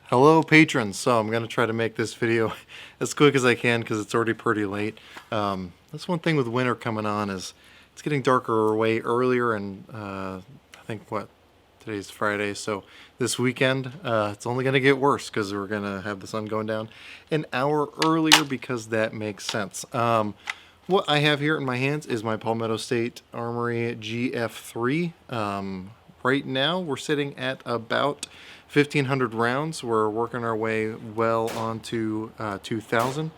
Hello patrons, so I'm going to try to make this video as quick as I can because it's already pretty late. That's one thing with winter coming on is it's getting darker way earlier, and I think today's Friday, so this weekend it's only going to get worse because we're going to have the sun going down an hour earlier because that makes sense. What I have here in my hands is my Palmetto State Armory GF3. Right now we're sitting at about 1,500 rounds. We're working our way well onto 2,000,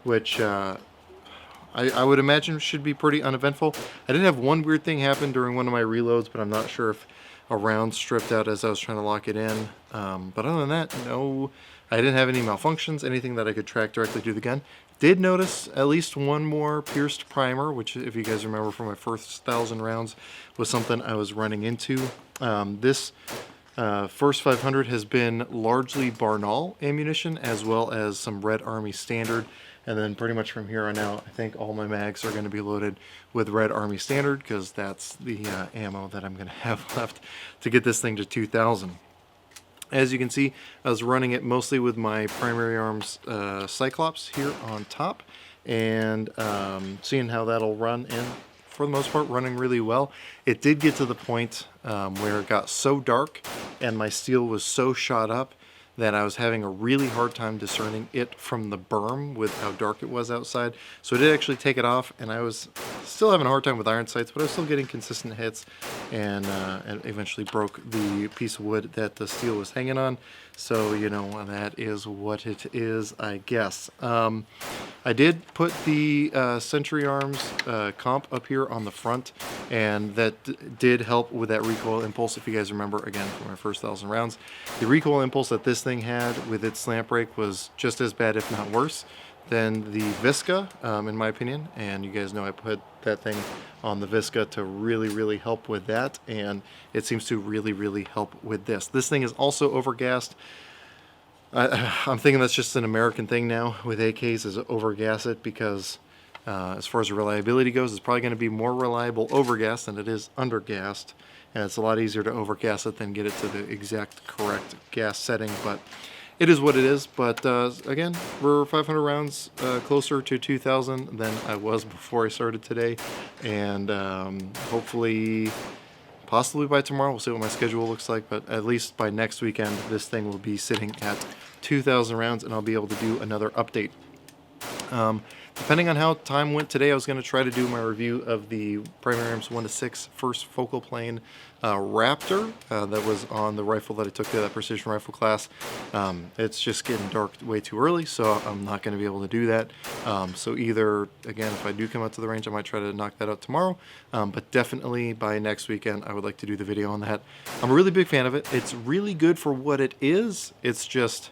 which I would imagine should be pretty uneventful. I did have one weird thing happen during one of my reloads, but I'm not sure if a round stripped out as I was trying to lock it in. But other than that, no, I didn't have any malfunctions, anything that I could track directly to the gun. Did notice at least one more pierced primer, which, if you guys remember from my first 1,000 rounds, was something I was running into. This first 500 has been largely Barnaul ammunition, as well as some Red Army Standard, and then pretty much from here on out, I think all my mags are going to be loaded with Red Army Standard, because that's the ammo that I'm going to have left to get this thing to 2,000. As you can see, I was running it mostly with my Primary Arms Cyclops here on top, and seeing how that'll run, and for the most part running really well. It did get to the point where it got so dark and my steel was so shot up that I was having a really hard time discerning it from the berm with how dark it was outside. So I did actually take it off, and I was still having a hard time with iron sights, but I was still getting consistent hits, and eventually broke the piece of wood that the steel was hanging on. So, you know, that is what it is, I guess. I did put the Century Arms comp up here on the front, and that did help with that recoil impulse. If you guys remember, again, from my first 1,000 rounds, the recoil impulse that this thing had with its slant brake was just as bad, if not worse, than the Visca, in my opinion. And you guys know I put that thing on the Visca to really help with that, and it seems to really help with this. This thing is also overgassed. I'm thinking that's just an American thing now with AKs, is overgas it, because as far as the reliability goes, it's probably going to be more reliable overgas than it is undergassed, and it's a lot easier to overgas it than get it to the exact correct gas setting. But it is what it is. But again, we're 500 rounds closer to 2,000 than I was before I started today, and hopefully, possibly by tomorrow, we'll see what my schedule looks like, but at least by next weekend, this thing will be sitting at 2,000 rounds, and I'll be able to do another update. Depending on how time went today, I was going to try to do my review of the Primary Arms 1-6 first focal plane Raptor that was on the rifle that I took to that precision rifle class. It's just getting dark way too early, so I'm not going to be able to do that. So either, again, if I do come out to the range, I might try to knock that out tomorrow, but definitely by next weekend, I would like to do the video on that. I'm a really big fan of it. It's really good for what it is. It's just,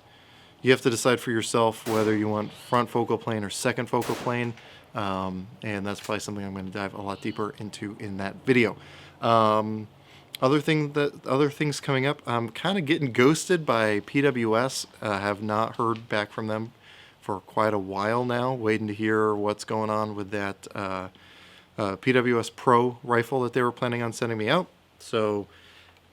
you have to decide for yourself whether you want front focal plane or second focal plane, and that's probably something I'm going to dive a lot deeper into in that video. Other things coming up, I'm kind of getting ghosted by PWS. Have not heard back from them for quite a while now, waiting to hear what's going on with that PWS Pro rifle that they were planning on sending me out. So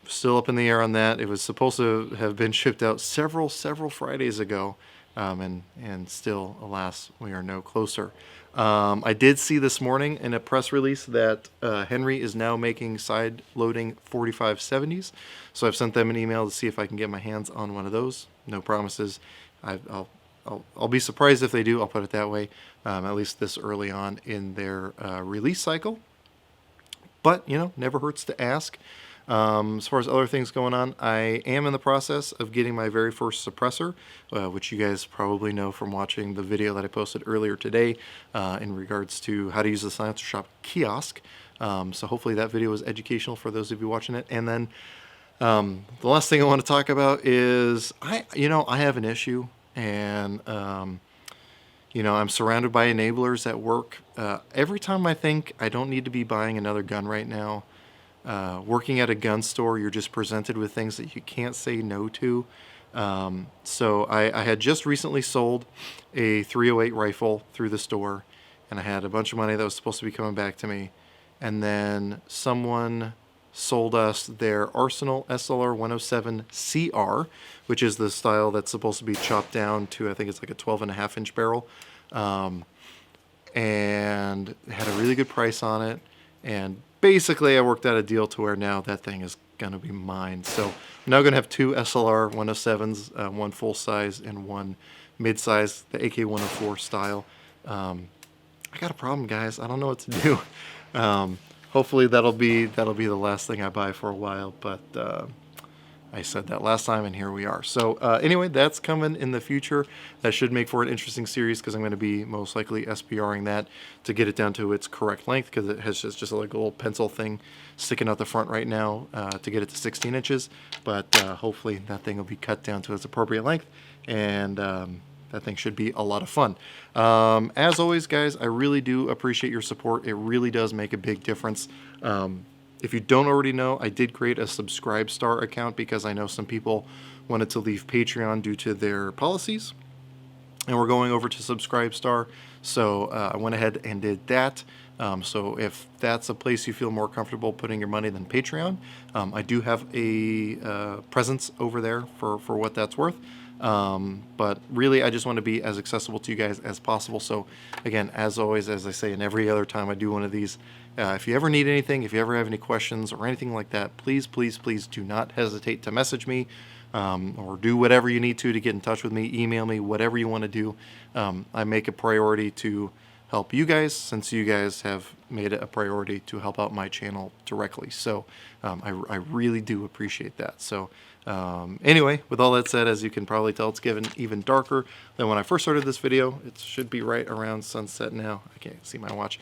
still up in the air on that. It was supposed to have been shipped out several Fridays ago, and still, alas, we are no closer. I did see this morning in a press release that Henry is now making side-loading 4570s, so I've sent them an email to see if I can get my hands on one of those. No promises. I'll be surprised if they do, I'll put it that way, at least this early on in their release cycle. But, you know, never hurts to ask. As far as other things going on, I am in the process of getting my very first suppressor, which you guys probably know from watching the video that I posted earlier today in regards to how to use the Silencer Shop kiosk. So hopefully that video was educational for those of you watching it. And then the last thing I want to talk about is I have an issue, and I'm surrounded by enablers at work. Every time I think I don't need to be buying another gun right now, working at a gun store, you're just presented with things that you can't say no to. So I had just recently sold a .308 rifle through the store, and I had a bunch of money that was supposed to be coming back to me, and then someone sold us their Arsenal SLR 107 CR, which is the style that's supposed to be chopped down to, I think it's like a 12.5-inch barrel. And had a really good price on it. And basically I worked out a deal to where now that thing is going to be mine. So I'm now going to have two SLR 107s, one full size and one mid size, the AK 104 style. I got a problem, guys. I don't know what to do. Hopefully that'll be the last thing I buy for a while, but I said that last time and here we are. So anyway, that's coming in the future. That should make for an interesting series because I'm going to be most likely SBRing that to get it down to its correct length, because it has just like a little pencil thing sticking out the front right now to get it to 16 inches. But hopefully that thing will be cut down to its appropriate length, and that thing should be a lot of fun. As always, guys, I really do appreciate your support. It really does make a big difference. If you don't already know, I did create a Subscribestar account because I know some people wanted to leave Patreon due to their policies, and we're going over to Subscribestar. So I went ahead and did that. So if that's a place you feel more comfortable putting your money than Patreon, I do have a presence over there for what that's worth. But really, I just want to be as accessible to you guys as possible. So again, as always, as I say in every other time I do one of these, if you ever need anything, if you ever have any questions or anything like that, please, please, please do not hesitate to message me, or do whatever you need to get in touch with me, email me, whatever you want to do. I make a priority to help you guys, since you guys have made it a priority to help out my channel directly. So I really do appreciate that. So anyway, with all that said, as you can probably tell, it's getting even darker than when I first started this video. It should be right around sunset now. I can't see my watch.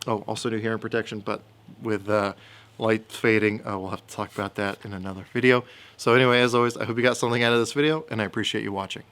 Oh, also new hearing protection, but with light fading, we'll have to talk about that in another video. So anyway, as always, I hope you got something out of this video, and I appreciate you watching.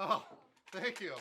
Oh, thank you.